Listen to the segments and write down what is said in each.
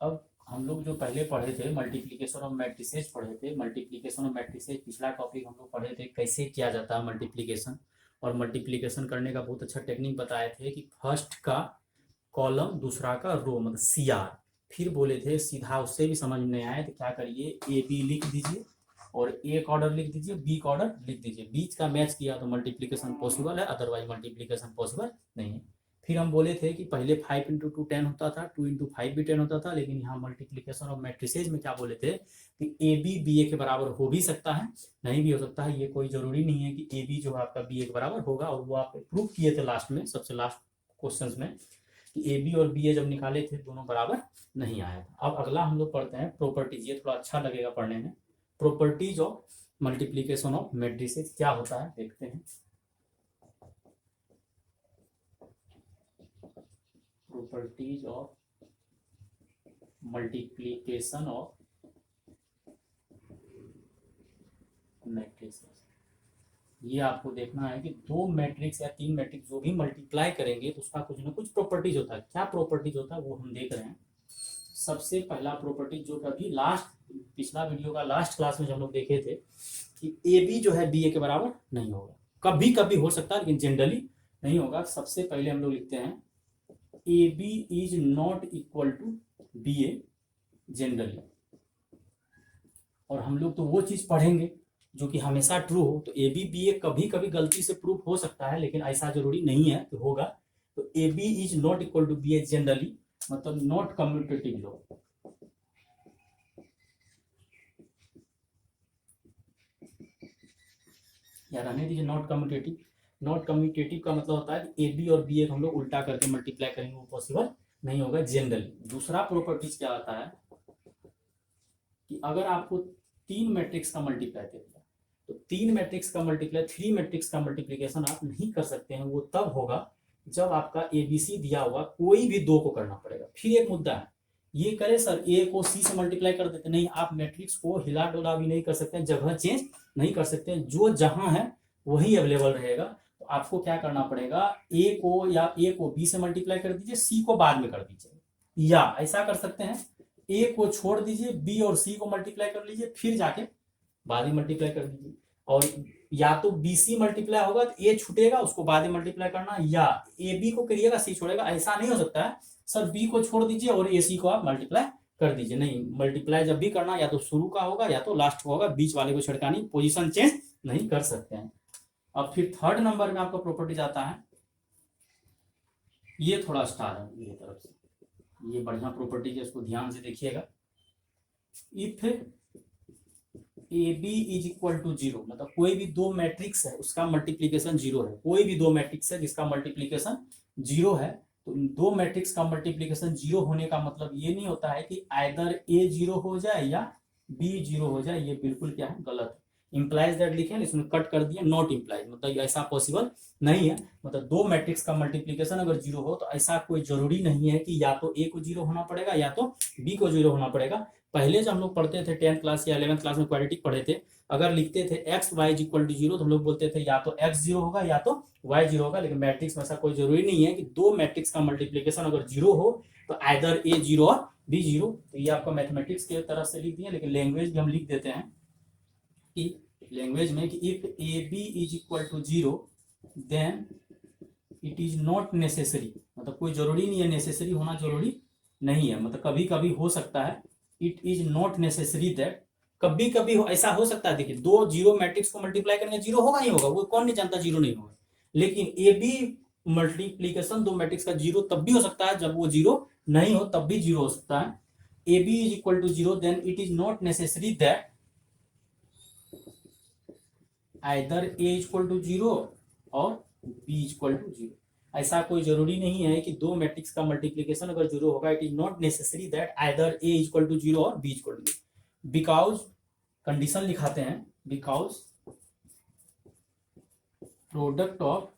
अब हम लोग जो पहले पढ़े थे मल्टीप्लिकेशन ऑफ मैट्रिसेज पढ़े थे। मल्टीप्लिकेशन ऑफ मैट्रिसेज पिछला टॉपिक हम लोग पढ़े थे, कैसे किया जाता है मल्टीप्लिकेशन। और मल्टीप्लिकेशन करने का बहुत अच्छा टेक्निक बताए थे कि फर्स्ट का कॉलम दूसरा का रो मतलब CR। फिर बोले थे सीधा उससे भी समझ में नहीं आया तो क्या करिए, AB लिख दीजिए और A का ऑर्डर लिख दीजिए, B का ऑर्डर लिख दीजिए। बीच का मैच किया तो मल्टीप्लिकेशन पॉसिबल है, अदरवाइज मल्टीप्लिकेशन पॉसिबल नहीं है। फिर हम बोले थे कि पहले 5 इंटू 2 10 होता था, 2 इंटू 5 भी 10 होता था, लेकिन यहाँ मल्टीप्लिकेशन ऑफ मैट्रिसेज में क्या बोले थे कि AB BA के बराबर हो भी सकता है, नहीं भी हो सकता है। ये कोई जरूरी नहीं है कि AB जो है आपका BA के बराबर होगा, और वो आप प्रूव किए थे लास्ट में, सबसे लास्ट क्वेश्चन में, कि AB और BA जब निकाले थे दोनों बराबर नहीं आया था। अब अगला हम लोग पढ़ते हैं प्रॉपर्टीज, ये थोड़ा अच्छा लगेगा पढ़ने में। Properties of multiplication of matrices क्या होता है देखते हैं। Properties of multiplication of matrices. ये आपको देखना है कि दो मैट्रिक्स या तीन मैट्रिक्स जो भी मल्टीप्लाई करेंगे तो उसका कुछ ना कुछ प्रॉपर्टीज होता है। क्या प्रॉपर्टीज होता है वो हम देख रहे हैं। सबसे पहला प्रॉपर्टी जो कभी लास्ट पिछला वीडियो का लास्ट क्लास में जो हम लोग देखे थे कि AB जो है BA के बराबर नहीं होगा। कभी कभी हो सकता है लेकिन जनरली नहीं होगा। सबसे पहले हम लोग लिखते हैं AB is not equal to BA generally. और हम लोग तो वो चीज पढ़ेंगे जो कि हमेशा ट्रू हो। तो AB BA कभी कभी गलती से प्रूफ हो सकता है, लेकिन ऐसा जरूरी नहीं है कि होगा। तो AB is not equal to BA generally मतलब नॉट कम्यूटेटिव लो। या रहने दीजिए नॉट कम्यूटेटिव। नॉट कम्यूटेटिव का मतलब होता है कि AB और BA को हम लोग उल्टा करके मल्टीप्लाई करेंगे, वो पॉसिबल नहीं होगा जनरली। दूसरा प्रॉपर्टीज क्या आता है कि अगर आपको तीन मैट्रिक्स का मल्टीप्लाई दे दिया तो तीन मैट्रिक्स का मल्टीप्लाई, थ्री मैट्रिक्स का मल्टीप्लीकेशन आप नहीं कर सकते हैं। वो तब होगा जब आपका ABC दिया हुआ कोई भी दो को करना पड़ेगा। फिर एक मुद्दा है, ये करे सर A को C से मल्टीप्लाई कर देते, नहीं, आप मैट्रिक्स को हिला डोला भी नहीं कर सकते, जगह चेंज नहीं कर सकते, जो जहां है वही अवेलेबल रहेगा। तो आपको क्या करना पड़ेगा, A को B से मल्टीप्लाई कर दीजिए, C को बाद में कर दीजिए, या ऐसा कर सकते हैं A को छोड़ दीजिए, B और C को मल्टीप्लाई कर लीजिए, फिर जाके बाद में मल्टीप्लाई कर दीजिए। और या तो BC मल्टीप्लाई होगा तो A छूटेगा, उसको बाद में मल्टीप्लाई करना, या AB को करिएगा C छोड़ेगा। ऐसा नहीं हो सकता है सर B को छोड़ दीजिए और AC को आप मल्टीप्लाई कर दीजिए, नहीं। मल्टीप्लाई जब भी करना या तो शुरू का होगा या तो लास्ट का होगा, बीच वाले को छिड़कानी, पोजीशन चेंज नहीं कर सकते हैं। अब फिर थर्ड नंबर में आपका प्रॉपर्टीज आता है, ये थोड़ा स्टार है मेरी तरफ से, ये बढ़िया प्रॉपर्टी है, इसको ध्यान से देखिएगा। If AB is equal to 0 मतलब कोई भी दो मैट्रिक्स है उसका मल्टीप्लीकेशन 0 है। कोई भी दो मैट्रिक्स है जिसका मल्टीप्लीकेशन 0 है, तो दो मैट्रिक्स का मल्टीप्लीकेशन 0 होने का मतलब ये नहीं होता है कि आइदर A 0 हो जाए या B 0 हो जाए। ये बिल्कुल क्या है, गलत है। इंप्लाइज दैट लिखे इसमें कट कर दिया, नॉट इंप्लाइज मतलब ऐसा पॉसिबल नहीं है। मतलब दो मैट्रिक्स का मल्टीप्लीकेशन अगर 0 हो तो ऐसा कोई जरूरी नहीं है कि या तो A को 0 होना पड़ेगा या तो B को 0 होना पड़ेगा। पहले जब हम लोग पढ़ते थे 10th क्लास या 11th क्लास में क्वाड्रेटिक पढ़े थे, अगर लिखते थे x y is equal to 0 तो हम लोग बोलते थे या तो x 0 होगा या तो y 0 होगा। लेकिन मैट्रिक्स में ऐसा कोई जरूरी नहीं है कि दो मैट्रिक्स का मल्टीप्लीकेशन अगर 0 हो तो आइदर A 0 और B 0। तो ये आपका मैथमेटिक्स के तरफ से लिख दिया, लेकिन लैंग्वेज भी हम लिख देते हैं कि लैंग्वेज में कि if AB is equal to 0 then it is not necessary, मतलब कोई जरूरी नहीं है, नेसेसरी होना जरूरी नहीं है। मतलब कभी कभी हो सकता है, it is not necessary that, कभी कभी ऐसा हो सकता है। देखिए दो जीरो मैट्रिक्स को मल्टीप्लाई करेंगे 0 होगा नहीं होगा, वो कौन नहीं जानता 0 नहीं होगा। लेकिन AB मल्टीप्लीकेशन दो मैट्रिक्स का 0 तब भी हो सकता है जब वो 0 नहीं हो, तब भी 0 हो सकता है। AB is equal to 0 then it is not necessary that either A equal to 0 और B इक्वल टू 0। ऐसा कोई जरूरी नहीं है कि दो मैट्रिक्स का मल्टीप्लीकेशन अगर 0 होगा, it is not necessary that either A equal to 0 और B equal to 0। Because condition लिखाते हैं, because product of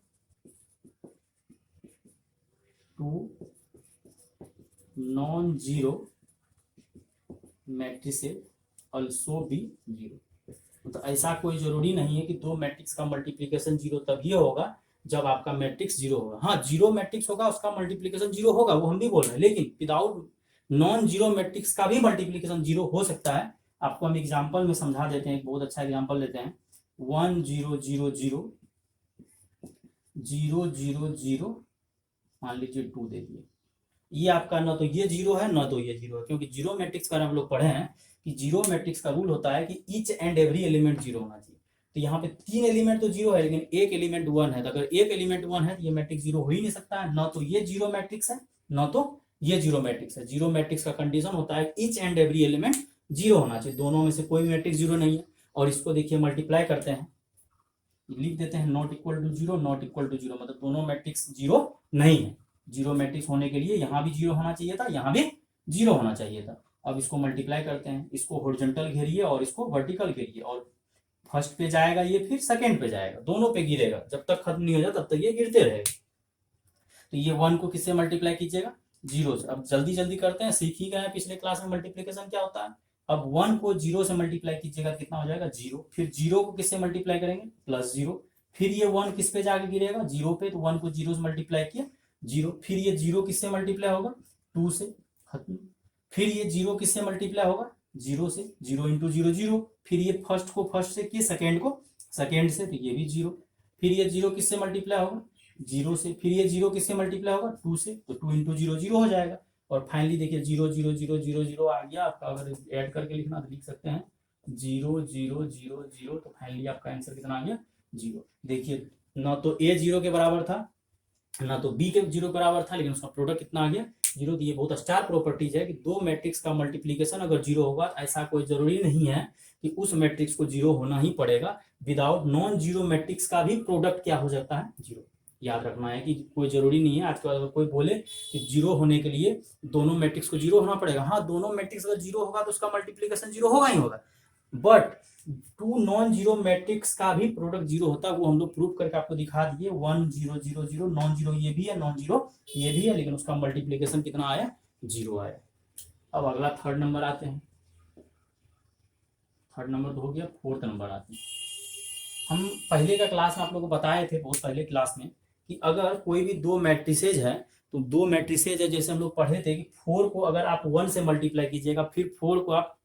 two non zero matrices also be 0। तो ऐसा कोई जरूरी नहीं है कि दो मैट्रिक्स का मल्टीप्लीकेशन 0 तभी होगा जब आपका मैट्रिक्स 0 होगा। हाँ, 0 मैट्रिक्स होगा उसका मल्टीप्लीकेशन 0 होगा, वो हम भी बोल रहे हैं, लेकिन विदाउट नॉन जीरो मैट्रिक्स का भी मल्टीप्लीकेशन जीरो हो सकता है। आपको हम एग्जाम्पल में समझा देते हैं, एक बहुत अच्छा एग्जाम्पल लेते हैं। 1 0 0 0 0 0 0 मान लीजिए 2 दे दिए। ये आपका ना तो ये जीरो है ना तो ये जीरो है, क्योंकि जीरो मैट्रिक्स का हम लोग पढ़े हैं कि जीरो मैट्रिक्स का रूल होता है कि each and every element zero होना चाहिए। तो यहाँ पे 3 एलिमेंट तो जीरो है, लेकिन एक एलिमेंट 1 है। तो अगर एक एलिमेंट 1 है तो ये मैट्रिक्स जीरो हो ही नहीं सकता है। ना तो ये जीरो मैट्रिक्स है ना तो ये जीरो मैट्रिक्स है। जीरो मैट्रिक्स का कंडीशन होता है each and every element zero होना चाहिए, दोनों में से कोई भी मैट्रिक्स जीरो नहीं है। और इसको देखिए मल्टीप्लाई करते हैं, लिख देते हैं not equal to zero, not equal to zero, मतलब दोनों मैट्रिक्स जीरो नहीं है। जीरो मैट्रिक्स होने के लिए यहाँ भी जीरो होना चाहिए था, यहाँ भी जीरो होना चाहिए था। अब इसको मल्टीप्लाई करते हैं, इसको हॉरिजॉन्टल घेरिए और इसको वर्टिकल घेरिए, और फर्स्ट पे जाएगा ये, फिर सेकंड पे जाएगा, दोनों पे गिरेगा, जब तक खत्म नहीं हो जाए तब तक ये गिरते रहेगा। तो ये 1 को किससे मल्टीप्लाई कीजिएगा? जीरो से। अब जल्दी जल्दी करते हैं, सीख ही गए पिछले क्लास में मल्टीप्लीकेशन क्या होता है। अब 1 को जीरो से मल्टीप्लाई कीजिएगा, कितना हो जाएगा? जीरो। फिर जीरो को किससे मल्टीप्लाई करेंगे? Plus zero. फिर ये 1 किस पे जाके गिरेगा? जीरो पे। तो 1 को जीरो से मल्टीप्लाई किया, जीरो। फिर ये जीरो किससे मल्टीप्लाई होगा? 2 से, खत्म। फिर ये जीरो किससे मल्टीप्लाई होगा? जीरो से। Zero into zero zero. फिर ये फर्स्ट को फर्स्ट से किए, सेकेंड को सेकेंड से, तो ये भी जीरो। फिर ये जीरो किससे मल्टीप्लाई होगा? जीरो से। फिर ये जीरो किससे मल्टीप्लाई होगा? 2 से, तो 2 इंटू जीरो जीरो हो जाएगा। और फाइनली देखिए zero zero zero zero zero आ गया आपका। अगर ऐड करके लिखना तो लिख सकते हैं जीरो जीरो जीरो जीरो। तो फाइनली आपका आंसर कितना आ गया? जीरो। देखिए ना तो ए जीरो के बराबर था ना तो बी के जीरो बराबर था, लेकिन उसका प्रोडक्ट कितना आ गया? जीरो। तो ये बहुत स्टार प्रॉपर्टीज है कि दो मैट्रिक्स का मल्टीप्लीकेशन अगर जीरो होगा, ऐसा कोई जरूरी नहीं है कि उस मैट्रिक्स को जीरो होना ही पड़ेगा। विदाउट नॉन जीरो मैट्रिक्स का भी प्रोडक्ट क्या हो जाता है? जीरो। याद रखना है कि कोई जरूरी नहीं है। आज अगर कोई बोले कि जीरो होने के लिए दोनों मैट्रिक्स को जीरो होना पड़ेगा, हाँ दोनों मैट्रिक्स अगर जीरो होगा तो उसका मल्टीप्लीकेशन जीरो होगा ही होगा, but two non zero matrix का भी प्रोडक्ट जीरो होता है। वो हम लोग प्रूव करके आपको दिखा दिए। 1 0 0 0 नॉन जीरो ये भी है, नॉन जीरो ये भी है, लेकिन उसका मल्टीप्लीकेशन कितना आया? जीरो आया। अब अगला थर्ड नंबर आते हैं। थर्ड नंबर तो हो गया, फोर्थ नंबर आते हैं। हम पहले का क्लास में आप लोगों को बताए थे, बहुत पहले क्लास में, कि अगर कोई भी दो मैट्रिसेज है, तो दो मैट्रिसेज है, जैसे हम लोग पढ़े थे कि 4 को अगर आप 1 से मल्टीप्लाई कीजिएगा, फिर 4 को आप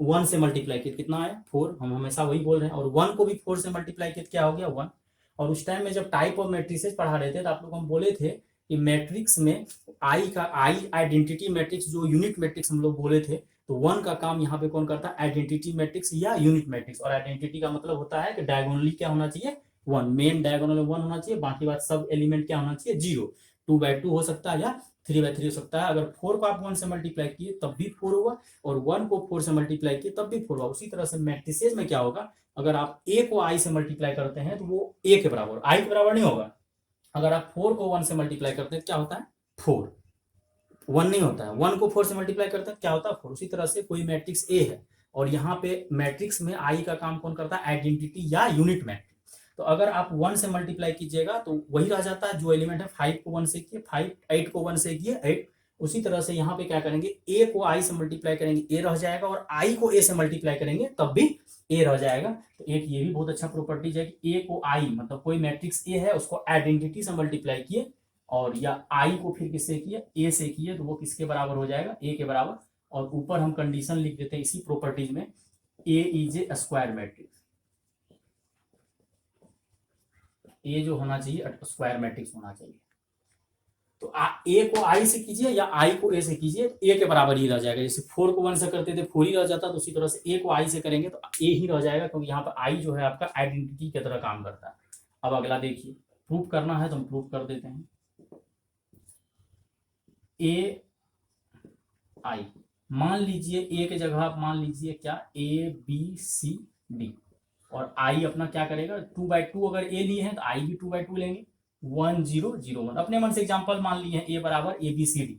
1 से मल्टीप्लाई किया, कितना आया? 4। हम हमेशा वही बोल रहे हैं। और 1 को भी 4 से मल्टीप्लाई किया, क्या हो गया? 1। और उस टाइम में जब टाइप ऑफ मैट्रिसेज पढ़ा रहे थे तो आप लोग हम बोले थे कि मैट्रिक्स में आई का आई आइडेंटिटी मैट्रिक्स, जो यूनिट मैट्रिक्स हम लोग बोले थे, तो 1 का काम यहाँ पे कौन करता है? आइडेंटिटी मैट्रिक्स या यूनिट मैट्रिक्स। और आइडेंटिटी का मतलब होता है कि डायगोनली क्या होना चाहिए? 1। मेन डायगोनल 1 होना चाहिए, बाकी बात सब एलिमेंट क्या होना चाहिए? 0। 2/2 हो सकता है या 3/3 हो सकता है। अगर 4 को आप 1 से मल्टीप्लाई किए तब भी 4 होगा, और 1 को 4 से मल्टीप्लाई किए तब भी 4 होगा। उसी तरह से मैट्रिसेज में क्या होगा? अगर आप ए को आई से मल्टीप्लाई करते हैं तो वो ए के बराबर, आई के बराबर नहीं होगा। अगर आप 4 को 1 से मल्टीप्लाई करते हैं क्या होता है? 4। 1 नहीं होता है। 1 को 4 से मल्टीप्लाई करते हैं क्या होता है? 4। उसी तरह से कोई मैट्रिक्स ए है, और यहाँ पे मैट्रिक्स में आई का काम कौन करता है? आइडेंटिटी या यूनिट मैट्रिक्स। तो अगर आप 1 से मल्टीप्लाई कीजिएगा तो वही रह जाता है जो एलिमेंट है। 5 को 1 से किए 5, 8 को 1 से किए 8। उसी तरह से यहाँ पे क्या करेंगे? ए को आई से मल्टीप्लाई करेंगे ए रह जाएगा, और आई को ए से मल्टीप्लाई करेंगे तब भी ए रह जाएगा। तो एक ये भी बहुत अच्छा प्रॉपर्टीज है कि ए को आई, मतलब कोई मैट्रिक्स ए है उसको आइडेंटिटी से मल्टीप्लाई किए, और या आई को फिर किससे किए? ए से किए, तो वो किसके बराबर हो जाएगा? ए के बराबर। और ऊपर हम कंडीशन लिख देते हैं इसी प्रॉपर्टीज में, ए इज ए स्क्वायर मैट्रिक्स। ए जो होना चाहिए स्क्वायर मैट्रिक्स होना चाहिए। तो ए को आई से कीजिए या आई को ए से कीजिए, ए के बराबर ही रह जाएगा। जैसे 4 को 1 से करते थे 4 ही रह जाता, तो उसी तरह से ए को आई से करेंगे तो ए ही रह जाएगा, क्योंकि यहाँ पर आई जो है आपका आइडेंटिटी की तरह काम करता है। अब अगला देखिए, प्रूफ करना है तो हम प्रूफ कर देते हैं। ए आई, मान लीजिए ए के जगह आप मान लीजिए क्या? ए बी सी डी, और आई अपना क्या करेगा? 2/2 अगर ए लिए हैं तो आई भी 2/2 लेंगे। 1 0 0 1 अपने मन से एग्जांपल मान लिए हैं। ए बराबर ए बी सी डी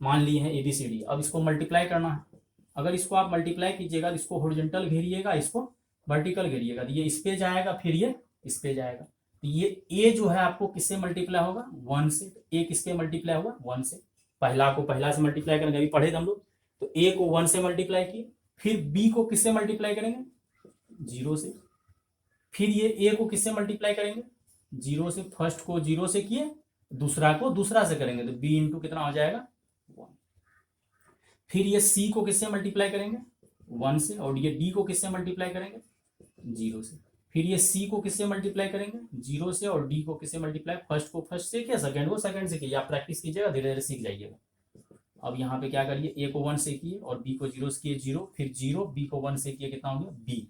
मान लिए हैं, ए बी सी डी। अब इसको मल्टीप्लाई करना है। अगर इसको आप मल्टीप्लाई कीजिएगा तो इसको हॉरिजॉन्टल घेरिएगा, इसको वर्टिकल घेरिएगा, तो ये इस पे जाएगा, फिर ये इस पे जाएगा। तो ये ए जो है आपको किससे मल्टीप्लाई होगा? 1 से। ए किसके मल्टीप्लाई होगा? 1 से। पहला को पहला से मल्टीप्लाई करेंगे, अभी पढ़े थे हम लोग। तो ए को 1 से मल्टीप्लाई किए, फिर बी को किससे मल्टीप्लाई करेंगे? 0 से। फिर ये ए को किससे मल्टीप्लाई करेंगे? 0 से। फर्स्ट को 0 से किए, दूसरा को दूसरा से करेंगे, तो बी इंटू कितना हो जाएगा? 1। फिर ये सी को किससे मल्टीप्लाई करेंगे 1 से, और ये डी को किससे मल्टीप्लाई करेंगे 0 से। फिर ये सी को किससे मल्टीप्लाई करेंगे 0 से, और डी को किससे मल्टीप्लाई, फर्स्ट को फर्स्ट से किया, सेकंड को सेकंड से किया। आप प्रैक्टिस कीजिएगा, धीरे धीरे सीख जाइएगा। अब यहाँ पे क्या करिए, ए को 1 से किए और बी को 0 से किए 0, फिर 0, बी को 1 से किए कितना हो गया बी,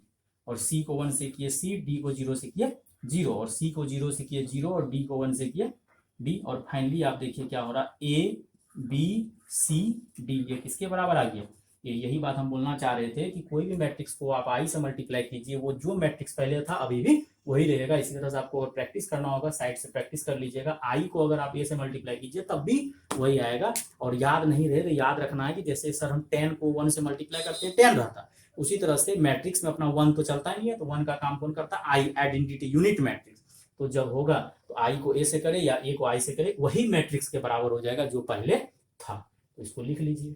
और सी को 1 से किए सी, डी को 0 से किए 0, और सी को 0 से किए 0, और डी को 1 से किए डी, और फाइनली आप देखिए क्या हो रहा, ए बी सी डी, ये किसके बराबर आ गया। यही बात हम बोलना चाह रहे थे कि कोई भी मैट्रिक्स को आप आई से मल्टीप्लाई कीजिए, वो जो मैट्रिक्स पहले था अभी भी वही रहेगा। इसी तरह से आपको अगर प्रैक्टिस करना होगा, साइड से प्रैक्टिस कर लीजिएगा। आई को अगर आप ए से मल्टीप्लाई कीजिए तब भी वही आएगा। और याद नहीं रहे तो याद रखना है कि जैसे सर हम 10 को 1 से मल्टीप्लाई करते हैं 10 रहता, उसी तरह से मैट्रिक्स में अपना 1 तो चलता नहीं है, तो 1 का काम कौन करता है, आई, आइडेंटिटी यूनिट मैट्रिक्स। तो जब होगा तो आई को ए से करे या ए को आई से करे, वही मैट्रिक्स के बराबर हो जाएगा जो पहले था। तो इसको लिख लीजिए।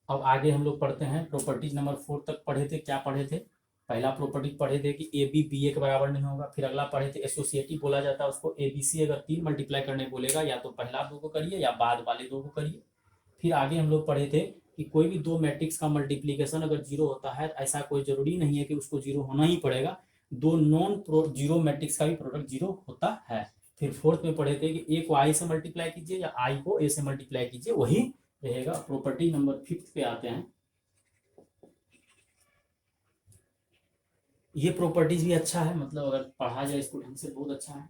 अब आगे हम लोग पढ़ते हैं प्रॉपर्टीज नंबर 4 तक पढ़े थे। क्या पढ़े थे, पहला प्रॉपर्टी पढ़े थे कि ए बी बी ए के बराबर नहीं होगा। फिर अगला पढ़े थे एसोसिएटिव बोला जाता है उसको, ए बी सी अगर 3 मल्टीप्लाई करने बोलेगा या तो पहला 2 को करिए या बाद वाले 2 को करिए। फिर आगे हम लोग पढ़े थे कि कोई भी 2 मैट्रिक्स का मल्टीप्लीकेशन अगर 0 होता है, ऐसा कोई जरूरी नहीं है कि उसको 0 होना ही पड़ेगा, 2 नॉन जीरो मैट्रिक्स का भी प्रोडक्ट 0 होता है। फिर 4th में पढ़े थे कि ए को आई से मल्टीप्लाई कीजिए या आई को ए से मल्टीप्लाई कीजिए, वही रहेगा। प्रॉपर्टी नंबर 5 पे आते हैं। ये प्रॉपर्टीज भी अच्छा है, मतलब अगर पढ़ा जाए इसको ढंग से बहुत अच्छा है।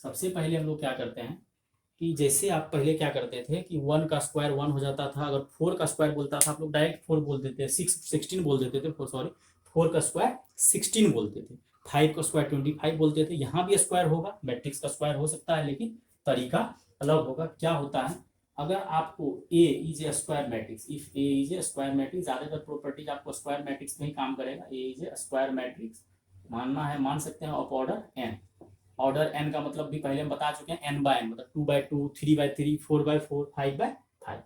सबसे पहले हम लोग क्या करते हैं कि जैसे आप पहले क्या करते थे कि 1 का स्क्वायर 1 हो जाता था, अगर 4 का स्क्वायर बोलता था आप लोग डायरेक्ट 4 बोल देते, 16 बोल देते थे, सॉरी 4 का स्क्वायर 16 बोलते थे, 5 का स्क्वायर 25 बोलते थे। यहाँ भी स्क्वायर होगा, मैट्रिक्स का स्क्वायर हो सकता है, लेकिन तरीका अलग होगा। क्या होता है, अगर आपको A is a square matrix, if A is a square matrix, ज्यादातर प्रॉपर्टीज आपको स्क्वायर मैट्रिक्स में ही काम करेगा। A is a square matrix मानना है, मान सकते हैं of order N. Order N का मतलब भी पहले हम बता चुके हैं, एन बाय एन मतलब 2/2, 3/3, 4/4, 5/5।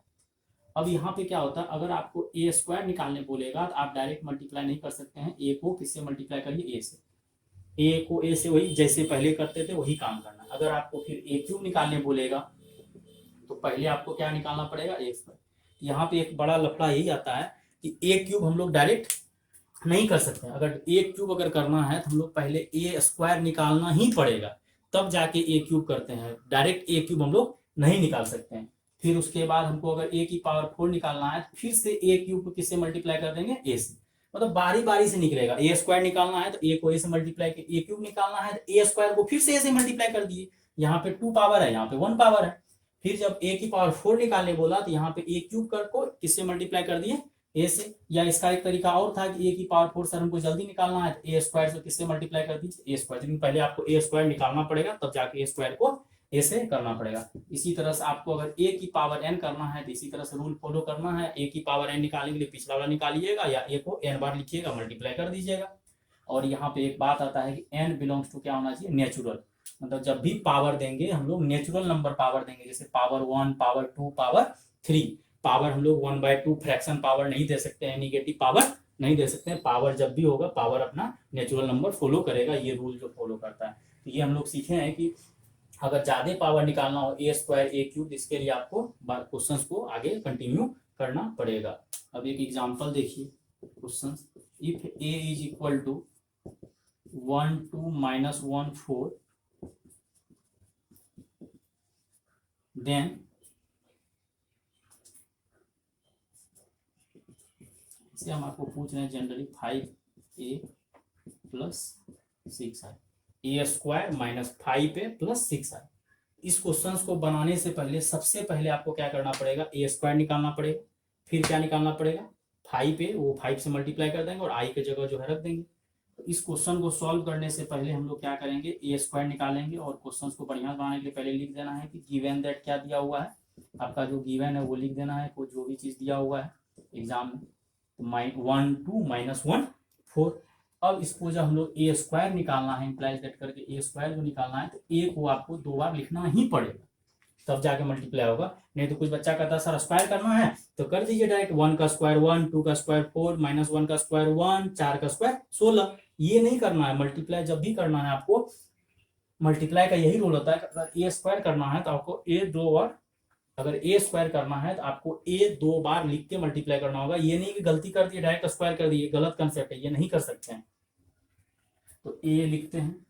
अब यहाँ पे क्या होता है, अगर आपको ए स्क्वायर निकालने बोलेगा तो आप डायरेक्ट मल्टीप्लाई नहीं कर सकते हैं। ए को किससे मल्टीप्लाई करिए, ए से। ए को ए से वही जैसे पहले करते थे वही काम करना। अगर आपको फिर ए क्यूब निकालने बोलेगा तो पहले आपको क्या निकालना पड़ेगा, ए स्क्वायर। यहाँ पे एक बड़ा लफड़ा यही आता है कि ए क्यूब हम लोग डायरेक्ट नहीं कर सकते हैं। अगर ए क्यूब अगर करना है तो हम लोग पहले ए स्क्वायर निकालना ही पड़ेगा, तब जाके ए क्यूब करते हैं। डायरेक्ट ए क्यूब हम लोग नहीं निकाल सकते हैं। फिर उसके बाद हमको अगर ए की पावर 4 निकालना है, फिर से ए क्यूब को किससे मल्टीप्लाई कर देंगे, ए से। मतलब बारी बारी से निकलेगा। ए स्क्वायर निकालना है तो ए को ए से मल्टीप्लाई, ए क्यूब निकालना है तो ए स्क्वायर को फिर से ए से मल्टीप्लाई कर दिए। यहाँ पे 2 पावर है, यहाँ पे 1 पावर है। फिर जब ए की पावर 4 निकालने बोला तो यहाँ पे ए क्यूब कर को किससे मल्टीप्लाई कर दिए, ए से। या इसका एक तरीका और था कि ए की पावर 4 सर हमको जल्दी निकालना है तो ए स्क्वायर से किससे मल्टीप्लाई कर दीजिए, ए स्क्वायर। लेकिन पहले आपको ए स्क्वायर निकालना पड़ेगा, तब जाके ए स्क्वायर को ए से करना पड़ेगा। इसी तरह से आपको अगर ए की पावर एन करना है तो इसी तरह से रूल फॉलो करना है। ए की पावर एन निकालने के लिए पिछला वाला निकालिएगा या ए को एन बार लिखिएगा, मल्टीप्लाई कर दीजिएगा। और यहाँ पे एक बात आता है कि एन बिलोंग्स टू क्या होना चाहिए, नेचुरल। मतलब जब भी पावर देंगे हम लोग नेचुरल नंबर पावर देंगे, जैसे पावर 1, पावर 2, पावर 3। पावर हम लोग 1/2 फ्रैक्शन पावर नहीं दे सकते हैं, निगेटिव पावर नहीं दे सकते हैं। पावर जब भी होगा पावर अपना नेचुरल नंबर फॉलो करेगा, ये रूल जो फॉलो करता है। तो ये हम लोग सीखे हैं कि अगर ज्यादा पावर निकालना हो ए स्क्वायर ए क्यूब, इसके लिए आपको क्वेश्चंस को आगे कंटिन्यू करना पड़ेगा। अब एक एग्जांपल देखिए question, if A is equal to 1 2 -1 4 then इसे हम आपको पूछ रहे हैं जनरली 5a + 6i, ए स्क्वायर -5a + 6i। इस क्वेश्चन को बनाने से पहले सबसे पहले आपको क्या करना पड़ेगा, ए स्क्वायर निकालना पड़ेगा। फिर क्या निकालना पड़ेगा, 5a, वो 5 से मल्टीप्लाई कर देंगे और आई की जगह जो है रख देंगे। तो इस क्वेश्चन को सॉल्व करने से पहले हम लोग क्या करेंगे, ए स्क्वायर निकालेंगे और क्वेश्चन को बढ़िया बनाने के लिए पहले लिख देना है कि गिवन दैट क्या दिया हुआ है, आपका जो गिवन है वो लिख देना है, को जो भी चीज दिया हुआ है एग्जाम में। 1 2 -1 4। अब इसको जब हम लोग ए स्क्वायर निकालना है, इम्प्लाइज दैट करके ए स्क्वायर जो निकालना है, तो ए को आपको 2 बार लिखना ही पड़ेगा, तब जाके मल्टीप्लाई होगा। नहीं तो कुछ बच्चा कहता है सर स्क्वायर करना है तो कर दीजिए डायरेक्ट, 1 का स्क्वायर 1, 2 का स्क्वायर 4, -1 का स्क्वायर 1, 4 का स्क्वायर 16। ये नहीं करना है। मल्टीप्लाई जब भी करना है आपको, मल्टीप्लाई का यही रूल होता है कि अगर ए स्क्वायर करना है तो आपको ए 2 बार अगर ए स्क्वायर करना है तो आपको ए 2 बार लिख के मल्टीप्लाई करना होगा। ये नहीं कि गलती कर दी डायरेक्ट स्क्वायर कर दी, गलत कंसेप्ट है, ये नहीं कर सकते हैं। तो ए लिखते हैं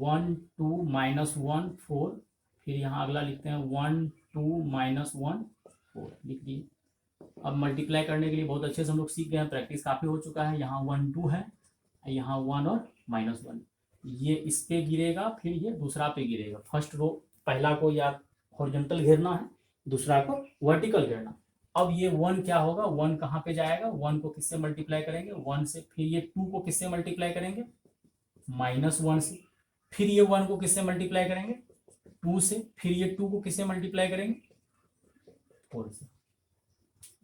1 2 -1 4, फिर यहाँ अगला लिखते हैं 1 2 -1 4 लिख दिए। अब मल्टीप्लाई करने के लिए बहुत अच्छे से हम लोग सीख गए हैं, प्रैक्टिस काफी हो चुका है। यहाँ 1 2 है, यहाँ 1 और -1, ये इस पे गिरेगा, फिर ये दूसरा पे गिरेगा। फर्स्ट रो पहला को या हॉरिजॉन्टल घेरना है, दूसरा को वर्टिकल घेरना। अब ये 1 क्या होगा, 1 कहाँ पे जाएगा, 1 को किससे मल्टीप्लाई करेंगे, 1 से। फिर ये 2 को किससे मल्टीप्लाई करेंगे, -1 से। फिर ये 1 को किससे मल्टीप्लाई करेंगे, 2 से। फिर ये 2 को किससे मल्टीप्लाई करेंगे, 4 से।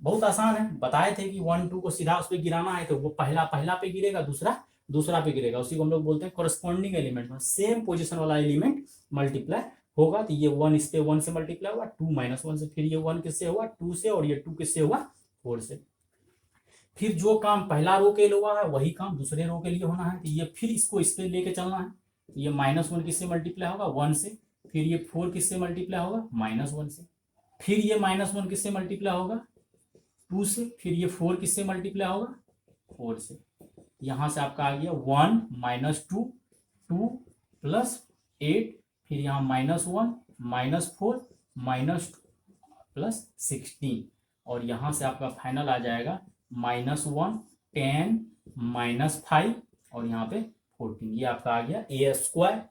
बहुत आसान है, बताए थे कि 1 2 को सीधा उस पर गिराना है तो वो पहला पे गिरेगा, दूसरा पे गिरेगा। उसी को हम लोग बोलते हैं कोरस्पॉन्डिंग एलिमेंट में सेम पोजीशन वाला एलिमेंट मल्टीप्लाई होगा। तो ये 1 इस पे 1 से मल्टीप्लाई हुआ, 2 -1 से। फिर ये 1 किससे हुआ, 2 से, और ये 2 किससे हुआ, 4 से। फिर जो काम पहला रो के लिए हुआ है वही काम दूसरे रो के लिए होना है। तो ये फिर इसको इस पे लेके चलना है। तो ये -1 किससे मल्टीप्लाई होगा, 1 से। फिर ये 4 किससे मल्टीप्लाई होगा, -1 से। फिर ये -1 किससे मल्टीप्लाई होगा, 2 से। फिर ये 4 किससे मल्टीप्लाई होगा, 4 से। यहां से आपका आ गया 1 -2 2 +8, फिर यहाँ -1 -4 -2 +16, और यहां से आपका फाइनल आ जाएगा -1 10 -5 और यहाँ पे 14। ये आपका आ गया ए स्क्वायर।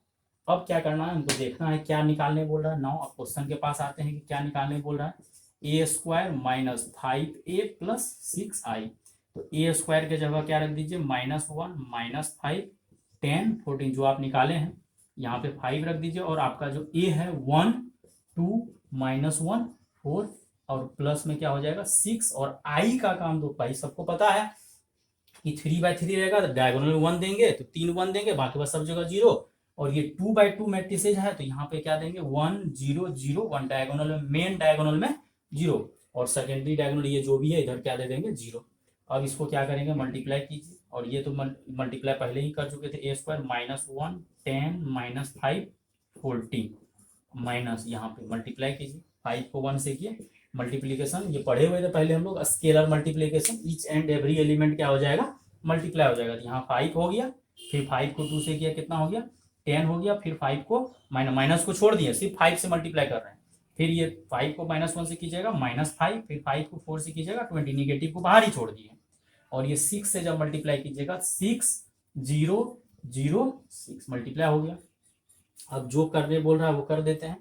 अब क्या करना है, हमको देखना है क्या निकालने बोल रहा है। नाउ अब क्वेश्चन के पास आते हैं कि क्या निकालने बोल रहा है। A square -5a + 6i। तो ए स्क्वायर के जगह क्या रख दीजिए, -1 -5 10 14 जो आप निकाले हैं, यहाँ पे 5 रख दीजिए। और आपका जो ए है 1 2 -1 4, और प्लस में क्या हो जाएगा 6, और आई का काम तो भाई सबको पता है कि 3/3 रहेगा, तो डायगोनल में 1 देंगे तो 3 1 देंगे, बाकी बस सब जगह 0। और ये 2/2 मैट्रिसेज है, तो यहाँ पे क्या देंगे 1 0 0 1, डायगोनल में, मेन डायगोनल में 0, और सेकेंडरी डायगोनल ये जो भी है इधर क्या दे देंगे 0। अब इसको क्या करेंगे, मल्टीप्लाई कीजिए। और ये तो मल्टीप्लाई पहले ही कर चुके थे। ए स्क्वायर -1 10 -5 14 माइनस, यहाँ पे मल्टीप्लाई कीजिए, 5 को 1 से किए मल्टीप्लीकेशन। ये पढ़े हुए थे पहले हम लोग, scalar multiplication, each and every element क्या हो जाएगा, मल्टीप्लाई हो जाएगा। तो यहाँ 5 हो गया, फिर 5 को 2 से किया, कितना हो गया 10 हो गया। फिर 5 को माइनस को छोड़ दिया, सिर्फ 5 से मल्टीप्लाई कर रहे हैं। फिर ये 5 को -1 से कीजिएगा -5, फिर 5 को 4 से कीजिएगा 20, निगेटिव को बाहर ही छोड़ दिए। और ये 6 से जब मल्टीप्लाई कीजिएगा 6 0 0 6 मल्टीप्लाई हो गया। अब जो करने बोल रहा है वो कर देते हैं।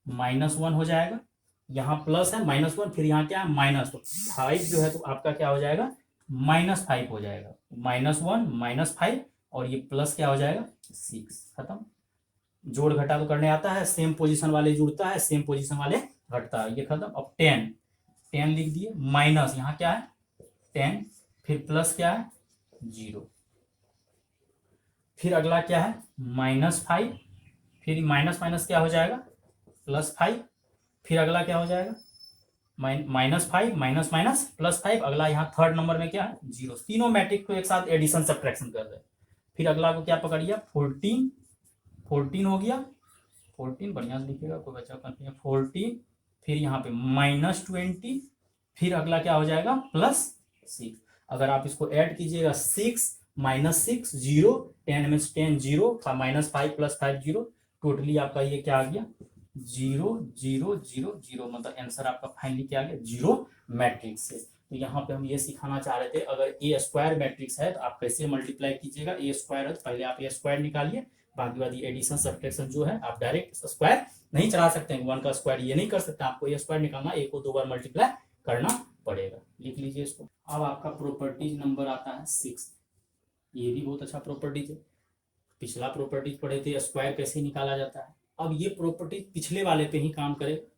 -1 हो जाएगा, यहाँ प्लस है -1, फिर यहाँ क्या है माइनस, तो 5 जो है तो आपका क्या हो जाएगा -5 हो जाएगा। -1 -5, और ये प्लस क्या हो जाएगा 6, खत्म। जोड़ घटा तो करने आता है, सेम पोजीशन वाले जुड़ता है, सेम पोजीशन वाले घटता है, ये खत्म। अब 10 लिख दिए, माइनस यहाँ क्या है 10, फिर प्लस क्या है 0, फिर अगला क्या है -5, फिर माइनस माइनस क्या हो जाएगा +5, फिर अगला क्या हो जाएगा -5 माइनस माइनस +5, अगला यहाँ थर्ड नंबर में क्या है 0। तीनों मैट्रिक्स को एक साथ एडिशन सब्ट्रैक्शन कर रहे हैं। फिर अगला को क्या पकड़िए 14 हो गया, 14 बढ़िया से लिखिएगा, कोई बच्चा कंफ्यूजन 14, फिर यहाँ पे -20, फिर अगला क्या हो जाएगा +6। अगर आप इसको ऐड कीजिएगा 6 -6 0, 10 में 10 0, -5 +5 0, टोटली आपका ये क्या आ गया 0 0 0 0, मतलब आंसर आपका फाइनली क्या आ गया 0 मैट्रिक्स से। तो यहाँ पे हम ये सिखाना चाह रहे थे, अगर ए स्क्वायर मैट्रिक्स है तो आप कैसे मल्टीप्लाई कीजिएगा। ए स्क्वायर है तो पहले आप ए स्क्वायर निकालिए, बाकी बात ये एडिशन सब्ट्रैक्शन जो है आप डायरेक्ट स्क्वायर नहीं चला सकते हैं, 1 का स्क्वायर ये नहीं कर सकते, आपको ए स्क्वायर निकालना, ए को 2 बार मल्टीप्लाई करना पड़ेगा। लिख लीजिए इसको। अब आपका प्रॉपर्टीज नंबर आता है 6, ये भी बहुत अच्छा प्रॉपर्टीज है। पिछला प्रॉपर्टीज पढ़े थे स्क्वायर कैसे निकाला जाता है, अब ये प्रॉपर्टीज पिछले वाले पे ही काम करेगा।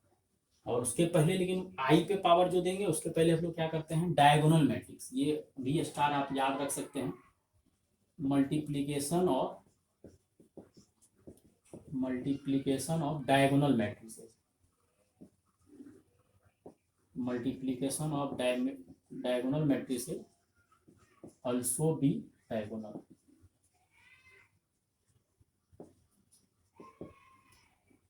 और उसके पहले लेकिन आई पे पावर जो देंगे उसके पहले हम लोग क्या करते हैं डायगोनल मैट्रिक्स, ये भी स्टार आप याद रख सकते हैं, multiplication of diagonal matrices, multiplication of diagonal matrices also be diagonal।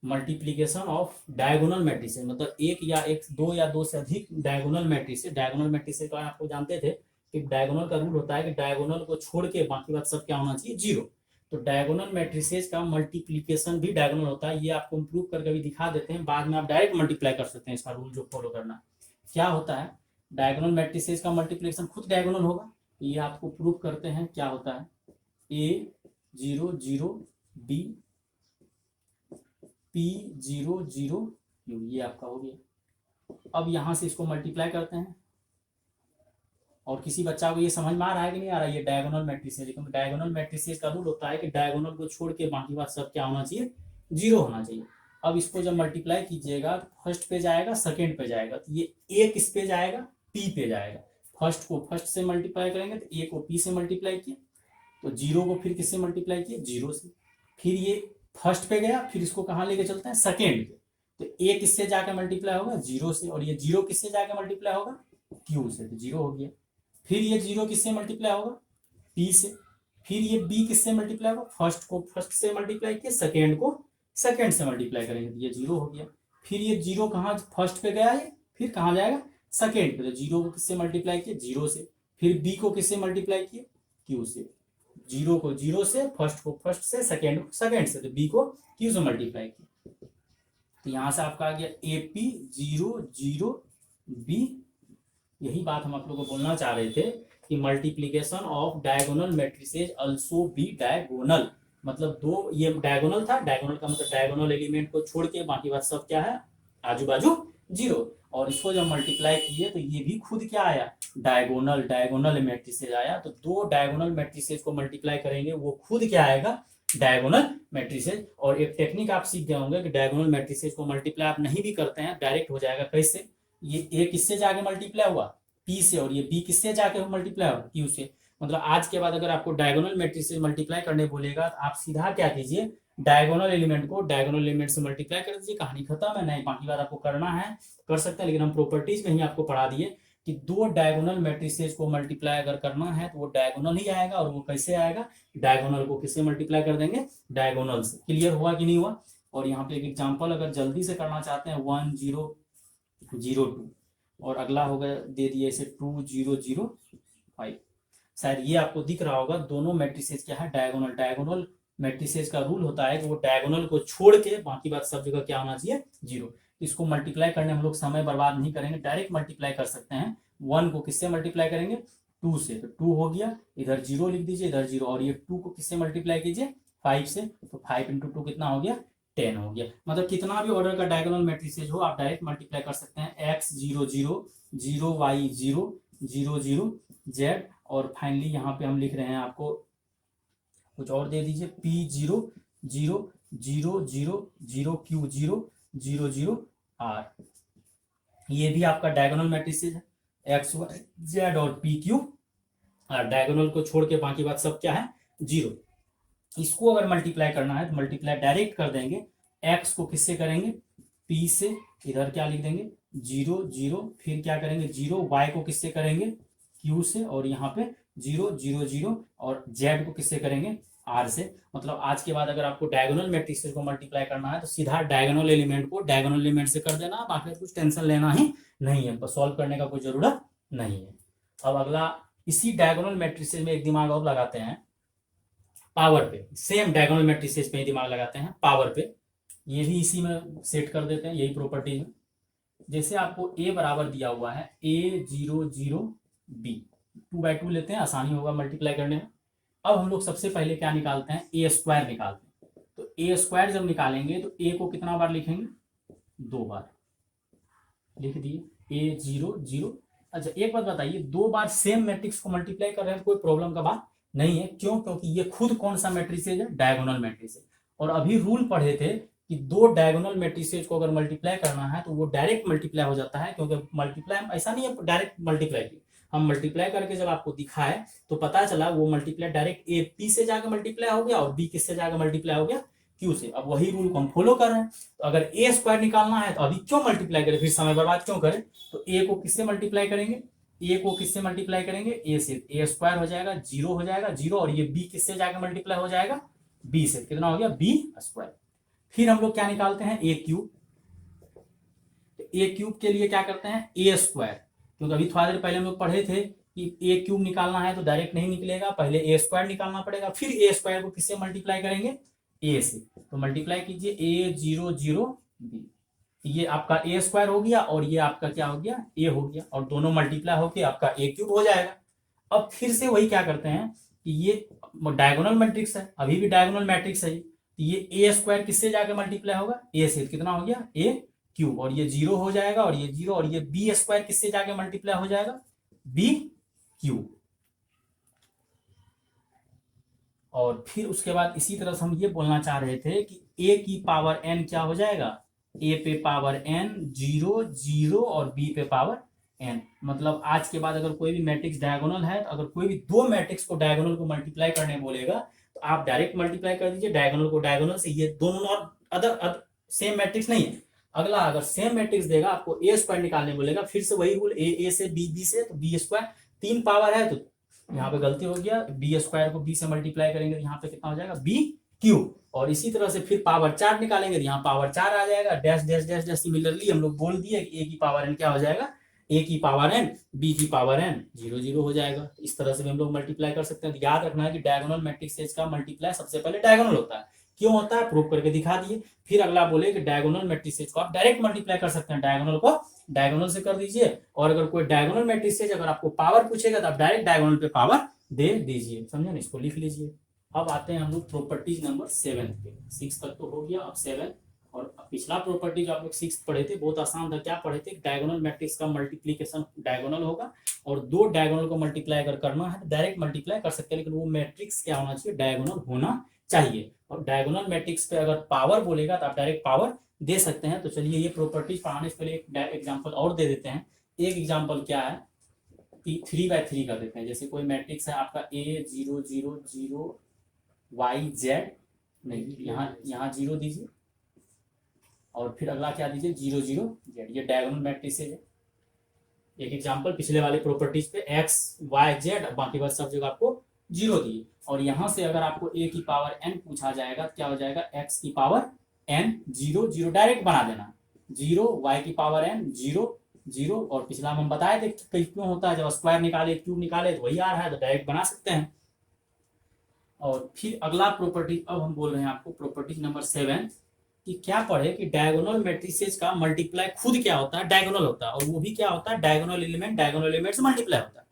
Multiplication of diagonal matrices, मतलब एक या एक, दो या दो से अधिक डायगोनल मैट्रिसेस। डायगोनल मैट्रिसेस का आपको जानते थे कि डायगोनल का रूल होता है कि डायगोनल को छोड़ के बाकी बात सब क्या होना चाहिए, जीरो। तो डायगोनल मैट्रिसेस का मल्टीप्लीकेशन भी डायगोनल होता है। ये आपको प्रूव करके भी दिखा देते हैं, बाद में आप डायरेक्ट मल्टीप्लाई कर सकते हैं। इसका रूल जो फॉलो करना क्या होता है, डायगोनल मैट्रिसेस का मल्टीप्लीकेशन खुद डायगोनल होगा। ये आपको प्रूव करते हैं। क्या होता है, ए 0 0 बी पी 0 0 क्यू, ये आपका हो गया। अब यहां से इसको मल्टीप्लाई करते हैं। और किसी बच्चा को ये समझ में आ रहा है कि नहीं आ रहा है, ये डायगोनल मैट्रिक्स है। लेकिन डायगोनल मैट्रिक्स का रूल होता है कि डायगोनल को छोड़ के बाकी बात सब क्या होना चाहिए, जीरो होना चाहिए। अब इसको जब मल्टीप्लाई कीजिएगा, फर्स्ट पे जाएगा, सेकेंड पे जाएगा, तो ये ए किस पे जाएगा, पी पे जाएगा। फर्स्ट को फर्स्ट से मल्टीप्लाई करेंगे तो ए को पी से मल्टीप्लाई किया, तो जीरो को फिर किससे मल्टीप्लाई किया, जीरो से। फिर ये फर्स्ट पे गया, फिर इसको कहाँ लेके चलते हैं, सेकेंड पे। तो ए किससे जाकर मल्टीप्लाई होगा, जीरो से, और ये जीरो किससे जाकर मल्टीप्लाई होगा, क्यू से, तो जीरो हो गया। फिर ये जीरो किससे मल्टीप्लाई होगा, पी से। फिर ये बी किससे मल्टीप्लाई होगा, फर्स्ट को फर्स्ट से मल्टीप्लाई किया, सेकेंड को सेकेंड से मल्टीप्लाई करेंगे तो ये जीरो हो गया। फिर ये जीरो कहाँ, फर्स्ट पे गया है, फिर कहाँ जाएगा, सेकेंड पे। तो जीरो को किससे मल्टीप्लाई किया, जीरो से। फिर बी को किससे मल्टीप्लाई किया, क्यू से। जीरो को जीरो से, फर्स्ट को फर्स्ट से, सेकेंड को सेकेंड से, तो बी को क्यू से मल्टीप्लाई किया। तो यहां से आपका आ गया ए पी 0 0 बी। यही बात हम आप लोगों को बोलना चाह रहे थे कि multiplication of diagonal matrices also be diagonal, मतलब दो, ये डायगोनल था। डायगोनल का मतलब डायगोनल एलिमेंट को छोड़ के बाकी बात सब क्या है, आजू बाजू जीरो। और इसको जब मल्टीप्लाई किए तो ये भी खुद क्या आया, डायगोनल, डायगोनल मैट्रिसेस आया। तो दो डायगोनल मैट्रिसेस को मल्टीप्लाई करेंगे वो खुद क्या आएगा, डायगोनल मैट्रिसेस। और एक टेक्निक आप सीख गए होंगे कि डायगोनल मैट्रिसेस को मल्टीप्लाई आप नहीं भी करते हैं, डायरेक्ट हो जाएगा। कैसे, ये ए किससे जाके मल्टीप्लाई हुआ, पी से, और ये बी किससे जाके मल्टीप्लाई हुआ, क्यू से। मतलब आज के बाद अगर आपको डायगोनल मैट्रिक्स से मल्टीप्लाई करने बोलेगा तो आप सीधा क्या कीजिए, डायगोनल एलिमेंट को डायगोनल एलिमेंट से मल्टीप्लाई कर दीजिए, कहानी खत्म है। नहीं, बाकी बात आपको करना है कर सकते हैं, लेकिन हम प्रॉपर्टीज में ही आपको पढ़ा दिए कि दो डायगोनल मैट्रिसेस को मल्टीप्लाई अगर करना है तो वो डायगोनल ही आएगा। और वो कैसे आएगा, डायगोनल को किससे मल्टीप्लाई कर देंगे, डायगोनल से। क्लियर हुआ कि नहीं हुआ। और यहाँ पे एक एग्जाम्पल अगर जल्दी से करना चाहते हैं, 1 0 0 2, और अगला हो गया दे दिए इसे 2 0 0 5। शायद ये आपको दिख रहा होगा, दोनों मैट्रिसेस क्या है, डायगोनल। डायगोनल मैट्रिसेस का रूल होता है कि वो डायगोनल को छोड़ के बाकी बात सब जगह क्या होना चाहिए, जीरो। इसको मल्टीप्लाई करने हम लोग समय बर्बाद नहीं करेंगे, डायरेक्ट मल्टीप्लाई कर सकते हैं। 1 को किससे मल्टीप्लाई करेंगे, 2 से, तो 2 हो गया, इधर 0 लिख दीजिए, इधर 0। और ये 2 को किससे मल्टीप्लाई कीजिए, 5 से, तो 5 × 2 कितना हो गया, 10 हो गया। मतलब कितना भी ऑर्डर का डायगोनल मैट्रिसेस हो आप डायरेक्ट मल्टीप्लाई कर सकते हैं। x 0 0 0 y 0 0 0 z। और फाइनली यहाँ पे हम लिख रहे हैं, आपको कुछ और दे दीजिए, p 0 0 0 0 0 q 0 0 0 r। ये भी आपका डायगोनल मैट्रिसेस है, x y z और p q r। डायगोनल को छोड़ के बाकी बात सब क्या है, जीरो। इसको अगर मल्टीप्लाई करना है तो मल्टीप्लाई डायरेक्ट कर देंगे। x को किससे करेंगे, p से, इधर क्या लिख देंगे 0 0, फिर क्या करेंगे 0। y को किससे करेंगे, q से, और यहाँ पे 0 0 0, और z को किससे करेंगे, r से। मतलब आज के बाद अगर आपको डायगोनल मैट्रिक्स को मल्टीप्लाई करना है तो सीधा डायगोनल एलिमेंट को डायगोनल एलिमेंट से कर देना, बाकी कुछ टेंशन लेना ही नहीं है, सॉल्व करने का कोई जरूरत नहीं है। अब अगला, इसी डायगोनल मैट्रिक्स में एक दिमाग और लगाते हैं, पावर पे। सेम डायगोनल मैट्रिसेस पे ही दिमाग लगाते हैं, पावर पे। ये भी इसी में सेट कर देते हैं, यही प्रॉपर्टी में। जैसे आपको a बराबर दिया हुआ है a 0 0 b, 2/2 लेते हैं, आसानी होगा मल्टीप्लाई करने में। अब हम लोग सबसे पहले क्या निकालते हैं, a स्क्वायर निकालते हैं। तो a स्क्वायर जब निकालेंगे तो a को कितना बार लिखेंगे, 2 बार लिख दिए, a 0 0। अच्छा एक बात बताइए, 2 बार सेम मैट्रिक्स को मल्टीप्लाई कर रहे हैं, कोई प्रॉब्लम का बात नहीं है। क्यों, क्योंकि ये खुद कौन सा मैट्रिसेस है, डायगोनल मैट्रिसेस। और अभी रूल पढ़े थे कि दो डायगोनल मैट्रिसेस को अगर मल्टीप्लाई करना है तो वो डायरेक्ट मल्टीप्लाई हो जाता है, क्योंकि मल्टीप्लाई ऐसा नहीं है डायरेक्ट मल्टीप्लाई की। हम मल्टीप्लाई करके जब आपको दिखाए तो पता चला वो मल्टीप्लाई डायरेक्ट ए पी से जाकर मल्टीप्लाई हो गया और बी किससे जाकर मल्टीप्लाई हो गया, क्यू से। अब वही रूल को हम फॉलो कर रहे हैं। तो अगर ए स्क्वायर निकालना है तो अभी क्यों मल्टीप्लाई करें, फिर समय बर्बाद क्यों करें। तो ए को किससे मल्टीप्लाई करेंगे, ए को किससे मल्टीप्लाई करेंगे, ए से, ए स्क्वायर हो जाएगा, 0 हो जाएगा 0, और ये बी किससे जाकर मल्टीप्लाई हो जाएगा, बी से, कितना हो गया, बी स्क्वायर। फिर हम लोग क्या निकालते हैं, ए क्यूब। ए क्यूब के लिए क्या करते हैं, ए स्क्वायर, क्योंकि अभी थोड़ा देर पहले हम लोग पढ़े थे कि ए क्यूब निकालना है तो डायरेक्ट नहीं निकलेगा, पहले ए स्क्वायर निकालना पड़ेगा, फिर ए स्क्वायर को किससे मल्टीप्लाई करेंगे, ए से। तो मल्टीप्लाई कीजिए ए 0 0 बी, ये आपका ए स्क्वायर हो गया और ये आपका क्या हो गया, ए हो गया, और दोनों मल्टीप्लाई होके आपका ए क्यूब हो जाएगा। अब फिर से वही क्या करते हैं कि ये डायगोनल मैट्रिक्स है, अभी भी डायगोनल मैट्रिक्स है, तो ये ए स्क्वायर किससे जाके मल्टीप्लाई होगा, ए से, कितना हो गया, ए क्यूब, और ये 0 हो जाएगा और ये 0, और ये बी स्क्वायर किससे जाके मल्टीप्लाई हो जाएगा, बी क्यूब। और फिर उसके बाद इसी तरह से हम ये बोलना चाह रहे थे कि ए की पावर एन क्या हो जाएगा, ए पे पावर एन 0 0 और बी पे पावर एन। मतलब आज के बाद अगर कोई भी मैट्रिक्स डायगोनल है, तो अगर कोई भी दो मैट्रिक्स को डायगोनल को मल्टीप्लाई करने बोलेगा तो आप डायरेक्ट मल्टीप्लाई कर दीजिए डायगोनल को डायगोनल से, ये दोनों अदर सेम मैट्रिक्स नहीं है। अगला अगर सेम मैट्रिक्स देगा, आपको ए स्क्वायर निकालने बोलेगा, फिर से वही रूल, ए से बी से, तो बी स्क्वायर 3 पावर है तो यहाँ पे गलती हो गया, बी स्क्वायर को बी से मल्टीप्लाई करेंगे तो यहाँ पे कितना हो जाएगा, बी क्यूब। और इसी तरह से फिर पावर 4 निकालेंगे तो यहाँ पावर 4 आ जाएगा, dash dash dash dash, similarly हम लोग बोल दिए कि ए की पावर एन क्या हो जाएगा, ए की पावर एन बी की पावर एन 0 0 हो जाएगा। इस तरह से भी हम लोग मल्टीप्लाई कर सकते हैं। तो याद रखना है कि डायगोनल मैट्रिक्स का मल्टीप्लाई सबसे पहले डायगोनल होता है। क्यों होता है, प्रूव करके दिखा दिए। फिर अगला बोले कि डायगोनल मैट्रिक्स को आप डायरेक्ट मल्टीप्लाई कर सकते हैं, डायगोनल को डायगोनल से कर दीजिए, और अगर कोई डायगोनल मैट्रिक्स अगर आपको पावर पूछेगा तो आप डायरेक्ट डायगोनल पे पावर दे दीजिए, समझे ना, इसको लिख लीजिए। अब आते हैं हम लोग प्रॉपर्टीज नंबर 7 पे। 6 तक तो हो गया, अब 7। और पिछला प्रॉपर्टी जो आप लोग 6 पढ़े थे बहुत आसान था, क्या पढ़े थे, डायगोनल मैट्रिक्स का मल्टीप्लीकेशन डायगोनल होगा, और दो डायगोनल को मल्टीप्लाई अगर करना है तो डायरेक्ट मल्टीप्लाई कर सकते हैं, लेकिन वो मैट्रिक्स क्या होना चाहिए, डायगोनल होना चाहिए। और डायगोनल मैट्रिक्स पे अगर पावर बोलेगा तो आप डायरेक्ट पावर दे सकते हैं। तो चलिए ये प्रॉपर्टीज पढ़ाने से पहले एक एग्जाम्पल और दे देते हैं। एक एग्जाम्पल क्या है कि 3x3 कर देते हैं। जैसे कोई मैट्रिक्स है आपका a 0 0 0 y z, नहीं यहाँ 0 दीजिए, और फिर अगला क्या दीजिए 0 0 z, ये डायगोनल मैट्रिक्स है। एक एग्जांपल पिछले वाले प्रॉपर्टीज पे x y z, बाकी बात सब जगह आपको 0 दिए, और यहाँ से अगर आपको a की पावर n पूछा जाएगा तो क्या हो जाएगा, x की पावर n 0 0 डायरेक्ट बना देना, 0 y की पावर n 0 0, और पिछला हम बताए थे क्यों होता है, जब स्क्वायर निकाले क्यूब निकाले तो वही आ रहा है, तो डायरेक्ट बना सकते हैं। और फिर अगला प्रॉपर्टी, अब हम बोल रहे हैं आपको प्रॉपर्टी नंबर 7 कि क्या पढ़े कि डायगोनल मैट्रिसेस का मल्टीप्लाई खुद क्या होता है, डायगोनल होता है, और वो भी क्या होता है, डायगोनल एलिमेंट से मल्टीप्लाई होता है।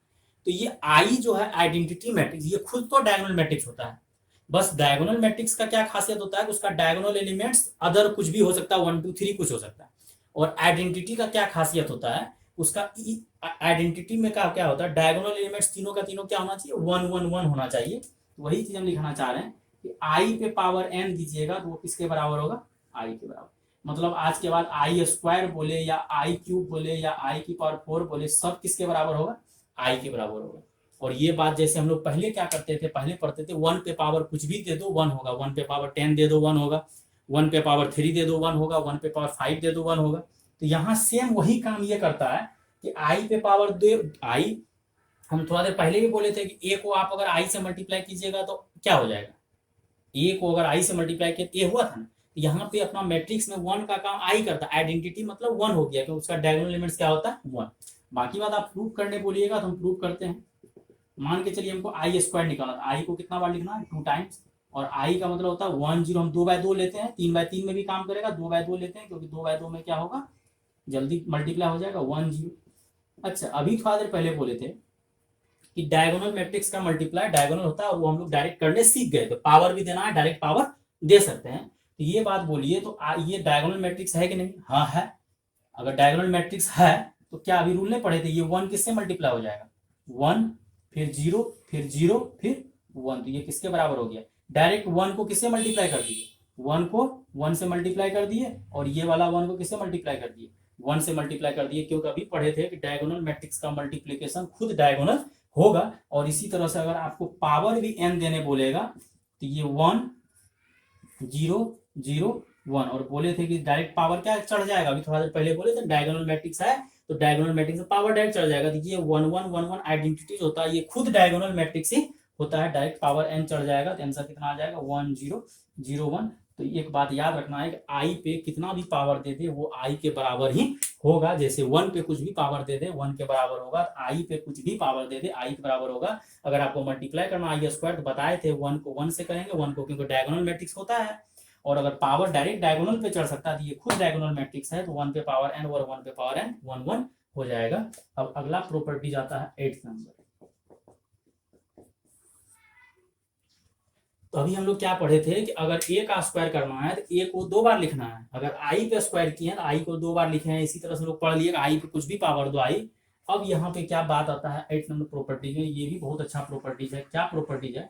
तो ये आई जो है आइडेंटिटी मैट्रिक्स, ये खुद तो डायगोनल मैट्रिक्स होता है। बस डायगोनल मैट्रिक्स का क्या खासियत होता है कि उसका डायगोनल एलिमेंट्स अदर कुछ भी हो सकता है, 1 2 3 कुछ हो सकता है। और आइडेंटिटी का क्या खासियत होता है, उसका आइडेंटिटी में क्या होता है, डायगोनल एलिमेंट्स तीनों का तीनों क्या होना चाहिए, 1 1 1 होना चाहिए। तो वही चीज हम लिखना चाह रहे हैं कि आई पे पावर एन दीजिएगा तो वो किसके बराबर होगा, आई के बराबर। मतलब आज के बाद आई स्क्वायर बोले या आई क्यूब बोले या आई की पावर 4 बोले, सब किसके बराबर होगा, आई के बराबर होगा। और ये बात जैसे हम लोग पहले क्या करते थे, पहले पढ़ते थे 1 पे पावर कुछ भी दे दो 1 होगा, 1 पे पावर 10 दे दो 1 होगा, 1 पे पावर 3 दे दो 1 होगा, 1 पे पावर 5 दे दो 1 होगा। तो यहाँ सेम वही काम ये करता है कि आई पे पावर दे, आई हम थोड़ा देर पहले भी बोले थे कि ए को आप अगर आई से मल्टीप्लाई कीजिएगा तो क्या हो जाएगा, ए को अगर आई से मल्टीप्लाई किया ए हुआ था ना, यहाँ पे अपना मैट्रिक्स में 1 का काम आई करता है, आइडेंटिटी मतलब 1 हो गया, क्योंकि उसका डायगोनल एलिमेंट्स क्या होता है 1। बाकी बात आप प्रूव करने बोलिएगा तो हम प्रूव करते हैं। मान के चलिए हमको आई स्क्वायर निकालना, आई को कितना बार लिखना है, 2 टाइम्स, और आई का मतलब होता है 1 0, हम 2/2 लेते हैं, 3/3 में भी काम करेगा, 2/2 लेते हैं, क्योंकि 2/2 में क्या होगा, जल्दी मल्टीप्लाई हो जाएगा 1 0। अच्छा, अभी थोड़ा देर पहले बोले थे कि डायगोनल मैट्रिक्स का मल्टीप्लाई डायगोनल होता है, और वो हम लोग डायरेक्ट करने सीख गए, तो पावर भी देना है, डायरेक्ट पावर दे सकते हैं। तो ये बात बोलिए, तो ये डायगोनल मैट्रिक्स है कि नहीं, हाँ है। अगर डायगोनल मैट्रिक्स है तो क्या अभी रूल नहीं पढ़े थे, ये 1 किससे मल्टीप्लाई हो जाएगा, 1 फिर 0 फिर 0 फिर 1, तो ये किसके बराबर हो गया, डायरेक्ट 1 को किससे मल्टीप्लाई कर दिए, 1 को 1 से मल्टीप्लाई कर दिए, और ये वाला 1 को किससे मल्टीप्लाई कर दिए, 1 से मल्टीप्लाई कर दिए, क्योंकि अभी पढ़े थे कि डायगोनल मैट्रिक्स का मल्टीप्लिकेशन खुद डायगोनल होगा। और इसी तरह से अगर आपको पावर भी n देने बोलेगा तो ये 1 0 0 1, और बोले थे कि डायरेक्ट पावर क्या चढ़ जाएगा, अभी थोड़ा देर पहले बोले थे डायगोनल मैट्रिक्स है तो डायगोनल मैट्रिक्स में पावर डायरेक्ट चढ़ जाएगा। तो ये 1 1 1 1 आइडेंटिटी होता है, ये खुद डायगोनल मैट्रिक्स ही होता है, डायरेक्ट पावर n चढ़ जाएगा, तो आंसर कितना आ जाएगा 1 0 0 1। तो एक बात याद रखना है कि आई पे कितना भी पावर दे दे वो आई के बराबर ही होगा। जैसे 1 पे कुछ भी पावर दे दे 1 के बराबर होगा, आई पे कुछ भी पावर दे दे आई के बराबर होगा। अगर आपको मल्टीप्लाई करना आई स्क्वायर तो बताए थे 1 को 1 से करेंगे, 1 को क्योंकि डायगोनल मैट्रिक्स होता है, और अगर पावर डायरेक्ट डायगोनल पे चढ़ सकता है तो ये खुद डायगोनल मैट्रिक्स है, तो 1 पे पावर n और 1 पे पावर n 1 1 हो जाएगा। अब अगला प्रॉपर्टी जाता है 8th नंबर। तो अभी हम लोग क्या पढ़े थे कि अगर a का स्क्वायर करना है तो a को 2 बार लिखना है। अगर i पे स्क्वायर किए हैं तो i को 2 बार लिखे हैं। इसी तरह से लोग पढ़ लिए i पे कुछ भी पावर दो i। अब यहाँ पे क्या बात आता है 8 नंबर प्रॉपर्टी में, ये भी बहुत अच्छा प्रॉपर्टीज है। क्या प्रॉपर्टीज है?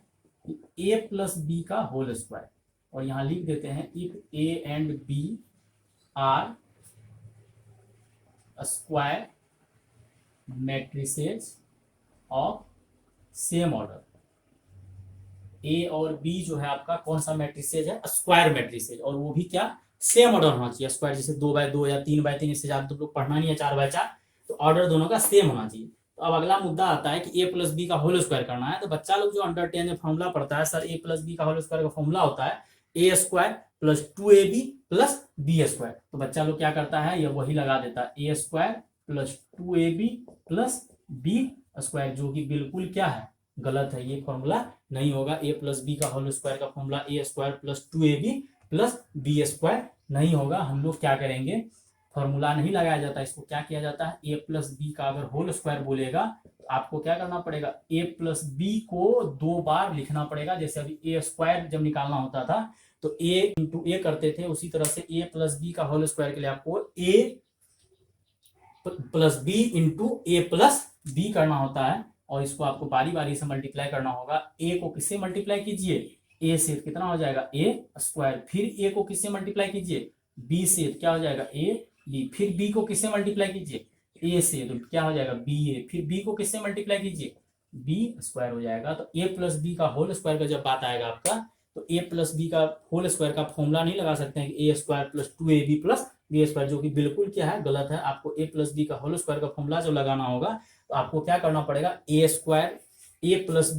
a प्लस बी का होल स्क्वायर, और यहाँ लिख देते हैं if a and b are square matrices of same order. A और बी जो है आपका कौन सा मैट्रिसेज है? स्क्वायर मैट्रिसेज, और वो भी क्या? सेम ऑर्डर होना चाहिए। स्क्वायर जैसे 2x2 या 3x3, इससे ज्यादा तो लोग पढ़ना नहीं है, 4x4, तो ऑर्डर दोनों का सेम होना चाहिए। तो अब अगला मुद्दा आता है कि ए प्लस बी का होल स्क्वायर करना है। तो बच्चा लोग जो अंडर 10 में फॉर्मूला पढ़ता है, सर ए प्लस बी का होल स्क्वायर का फॉर्मूला होता है A square plus 2ab plus B square. तो बच्चा लोग क्या करता है, ये वही लगा देता है A square plus 2ab plus B square, जो कि बिल्कुल क्या है? गलत है। ये फॉर्मूला नहीं होगा। ए प्लस बी का होल स्क्वायर का formula A square plus 2ab plus B square नहीं होगा। हम लोग क्या करेंगे, फॉर्मूला नहीं लगाया जाता, इसको क्या किया जाता है, ए प्लस बी का अगर होल स्क्वायर बोलेगा तो आपको क्या करना पड़ेगा, ए प्लस बी को 2 बार लिखना पड़ेगा। जैसे अभी ए स्क्वायर जब निकालना होता था तो ए इंटू ए करते थे, उसी तरह से ए प्लस बी का होल स्क्वायर के लिए आपको A plus B into A plus B करना होता है, और इसको आपको बारी बारी से मल्टीप्लाई करना होगा। ए को किससे मल्टीप्लाई कीजिए? ए से, कितना हो जाएगा? ए स्क्वायर। फिर ए को किससे मल्टीप्लाई कीजिए? बी से, क्या हो जाएगा? A B. फिर बी को किससे मल्टीप्लाई कीजिए? ए से, तो क्या हो जाएगा? बी ए। फिर बी को किससे मल्टीप्लाई कीजिए? बी स्क्वायर हो जाएगा। तो ए प्लस बी का होल स्क्वायर का जब बात आएगा आपका, तो ए प्लस बी का होल स्क्वायर का फॉर्मूला नहीं लगा सकते हैं कि A square plus 2ab plus B square, जो कि बिल्कुल क्या है? गलत है। आपको ए प्लस बी का होल स्क्वायर का फॉर्मूला जो लगाना होगा तो आपको क्या करना पड़ेगा, A square A plus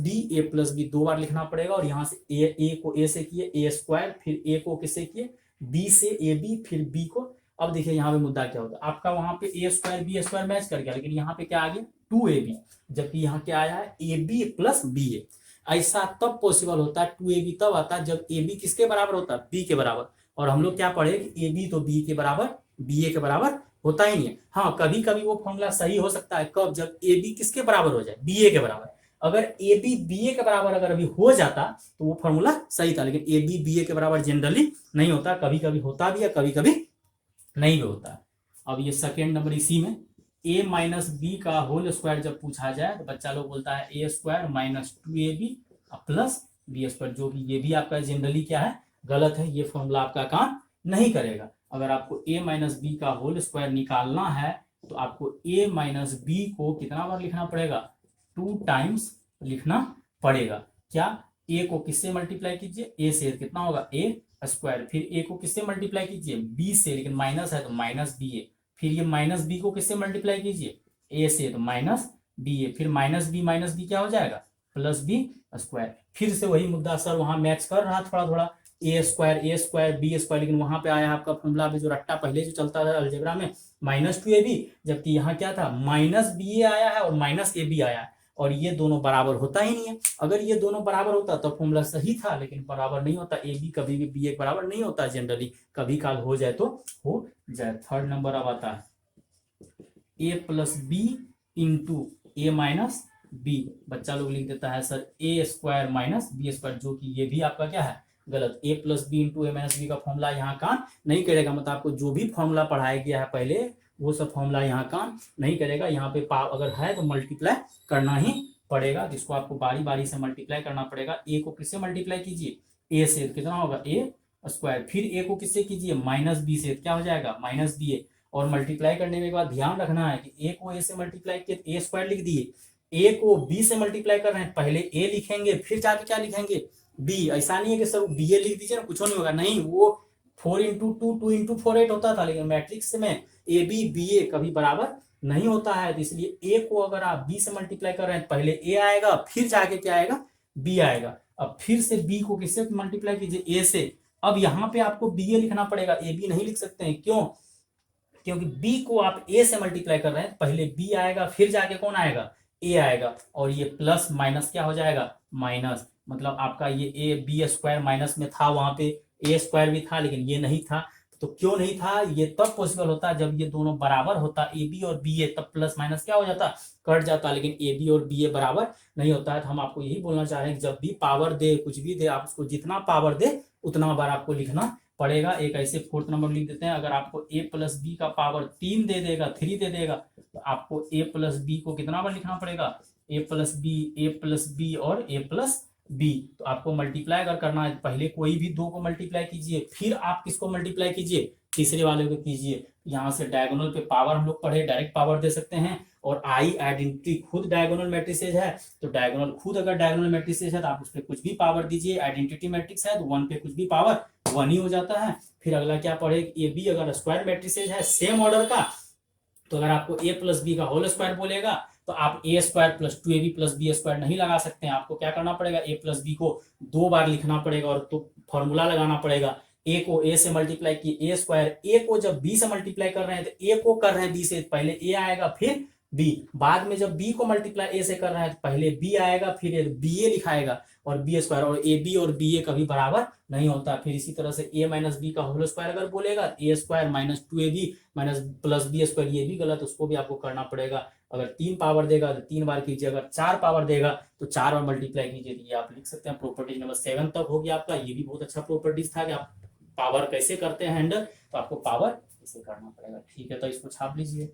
B 2 बार लिखना पड़ेगा, और यहाँ से ए को ए से किए ए स्क्वायर, फिर ए को किससे किए? बी से ए बी, फिर बी को। अब देखिए यहाँ पे मुद्दा क्या होता है आपका, वहां पे ए स्क्वायर बी स्क्वायर मैच कर गया, लेकिन यहाँ पे क्या आ गया? 2ab, जबकि यहाँ क्या आया है? ए बी प्लस बी ए। ऐसा तब पॉसिबल होता है, 2ab तब आता है जब ए बी किसके बराबर होता है? बी के बराबर। और हम लोग क्या पढ़े कि ए बी तो बी के बराबर बी ए के बराबर होता ही नहीं है। हाँ, कभी कभी वो फॉर्मूला सही हो सकता है, कब? जब ए बी किसके बराबर हो जाए? बी ए के बराबर। अगर ए बी बी ए के बराबर अगर अभी हो जाता तो वो फॉर्मूला सही था, लेकिन ए बी बी ए के बराबर जनरली नहीं होता, कभी कभी होता भी है, कभी कभी नहीं भी होता। अब ये सेकेंड नंबर, इसी में a माइनस बी का होल स्क्वायर जब पूछा जाए तो बच्चा लोग बोलता है A square minus 2ab plus B square, जो कि ये भी आपका जनरली क्या है? गलत है। ये फॉर्मूला आपका काम नहीं करेगा। अगर आपको a माइनस बी का होल स्क्वायर निकालना है तो आपको a माइनस बी को कितना बार लिखना पड़ेगा? 2 टाइम्स लिखना पड़ेगा। क्या? a को किससे मल्टीप्लाई कीजिए? a से, कितना होगा? a square. फिर a को किससे मल्टीप्लाई कीजिए? b से, लेकिन माइनस है तो माइनस बी ए। फिर ये माइनस बी को किससे मल्टीप्लाई कीजिए? a से, तो माइनस बी ए। फिर माइनस बी क्या हो जाएगा? Plus B square. फिर से वही मुद्दा, सर वहां मैच कर रहा थोड़ा थोड़ा, ए स्क्वायर बी स्क्वायर, लेकिन वहां पे आया आपका फॉर्मूला भी जो रट्टा पहले जो चलता था अलजेब्रा में, माइनस 2ab, जबकि यहाँ क्या था? माइनस बी ए आया है और माइनस ए बी आया है, और ये दोनों बराबर होता ही नहीं है। अगर ये दोनों बराबर होता तो फॉर्मूला सही था, लेकिन बराबर नहीं होता। ए बी कभी भी बी ए बराबर नहीं होता जनरली, कभी काल हो जाए तो हो जाए। थर्ड नंबर अब आता है ए प्लस बी इंटू ए माइनस बी। बच्चा लोग लिख देता है सर ए स्क्वायर माइनस बी स्क्वायर, जो कि ये भी आपका क्या है? गलत। ए प्लस बी इंटू ए माइनस बी का फॉर्मूला यहाँ काम नहीं करेगा। मतलब आपको जो भी फॉर्मूला पढ़ाया गया है पहले वो सब फॉर्मूला यहाँ काम नहीं करेगा। यहाँ पे अगर है तो मल्टीप्लाई करना ही पड़ेगा, जिसको आपको बारी बारी से मल्टीप्लाई करना पड़ेगा। ए को किससे मल्टीप्लाई कीजिए? ए से, कितना होगा? ए स्क्वायर। फिर ए को किससे कीजिए? माइनस बी से, क्या हो जाएगा? माइनस बी ए। और मल्टीप्लाई करने के बाद ध्यान रखना है कि ए को ए से मल्टीप्लाई किए, ए स्क्वायर लिख दिए। ए को बी से मल्टीप्लाई कर रहे हैं, पहले ए लिखेंगे फिर जाके क्या लिखेंगे? बी। ऐसा नहीं है कि सर बी ए लिख दीजिए ना कुछ नहीं होगा, नहीं। वो 4 इंटू 2 इंटू 4 8 होता था, लेकिन मैट्रिक्स में ए बी बी ए कभी बराबर नहीं होता है। तो इसलिए ए को अगर आप बी से मल्टीप्लाई कर रहे हैं, पहले ए आएगा फिर जाके क्या आएगा? बी आएगा। अब फिर से बी को किससे मल्टीप्लाई कीजिए? ए से। अब यहाँ पे आपको बी ए लिखना पड़ेगा, ए बी नहीं लिख सकते हैं। क्यों? क्योंकि बी को आप ए से मल्टीप्लाई कर रहे हैं, पहले बी आएगा फिर जाके कौन आएगा, ए आएगा, और ये प्लस माइनस क्या हो जाएगा, माइनस, मतलब आपका ये ए बी स्क्वायर माइनस में था, वहां पे ए स्क्वायर भी था लेकिन ये नहीं था। तो क्यों नहीं था, ये तब पॉसिबल होता जब ये दोनों बराबर होता, ए बी और बी ए, तब प्लस माइनस क्या हो जाता, कट जाता, लेकिन ए बी और बी ए बराबर नहीं होता है। तो हम आपको यही बोलना चाह रहे हैं कि जब भी पावर दे, कुछ भी दे, आप उसको जितना पावर दे उतना बार आपको लिखना पड़ेगा। एक ऐसे फोर्थ नंबर लिख देते हैं, अगर आपको ए प्लस बी का पावर 3 दे देगा, 3 दे देगा, तो आपको ए प्लस बी को कितना बार लिखना पड़ेगा, ए प्लस बी और ए प्लस बी। तो आपको मल्टीप्लाई अगर करना है, पहले कोई भी दो को मल्टीप्लाई कीजिए, फिर आप किसको मल्टीप्लाई कीजिए, तीसरे वाले को कीजिए। यहाँ से डायगोनल पे पावर हम लोग पढ़े, डायरेक्ट पावर दे सकते हैं, और आई आइडेंटिटी खुद डायगोनल मैट्रिसेज है, तो डायगोनल खुद अगर डायगोनल मैट्रिसेज है तो आप उस पर कुछ भी पावर दीजिए, आइडेंटिटी मैट्रिक्स है तो 1 पे कुछ भी पावर 1 ही हो जाता है। फिर अगला क्या पढ़े, ए बी अगर स्क्वायर मैट्रिसेज है सेम ऑर्डर का, तो अगर आपको ए प्लस बी का होल स्क्वायर बोलेगा तो आप A square plus 2ab plus B square नहीं लगा सकते हैं, आपको क्या करना पड़ेगा, ए प्लस बी को 2 बार लिखना पड़ेगा, और तो फॉर्मूला लगाना पड़ेगा। ए को ए से मल्टीप्लाई किए ए स्क्वायर, ए को जब बी से मल्टीप्लाई कर रहे हैं तो ए को कर रहे हैं बी से, पहले ए आएगा फिर बी, बाद में जब बी को मल्टीप्लाई ए से कर रहे हैं तो पहले बी आएगा फिर बी ए लिखाएगा और बी स्क्वायर, और ए बी और बी ए कभी बराबर नहीं होता। फिर इसी तरह से ए माइनस बी का होल स्क्वायर अगर बोलेगा, A square minus 2ab minus plus B square, ये भी गलत, उसको भी आपको करना पड़ेगा। अगर 3 पावर देगा तो 3 बार कीजिए, अगर 4 पावर देगा तो 4 बार मल्टीप्लाई कीजिए। तो ये आप लिख सकते हैं। प्रॉपर्टी नंबर 7 तक हो गया आपका। ये भी बहुत अच्छा प्रॉपर्टीज था कि आप पावर कैसे करते हैं हैंडल, तो आपको पावर कैसे करना पड़ेगा। ठीक है, तो इसको छाप लीजिए।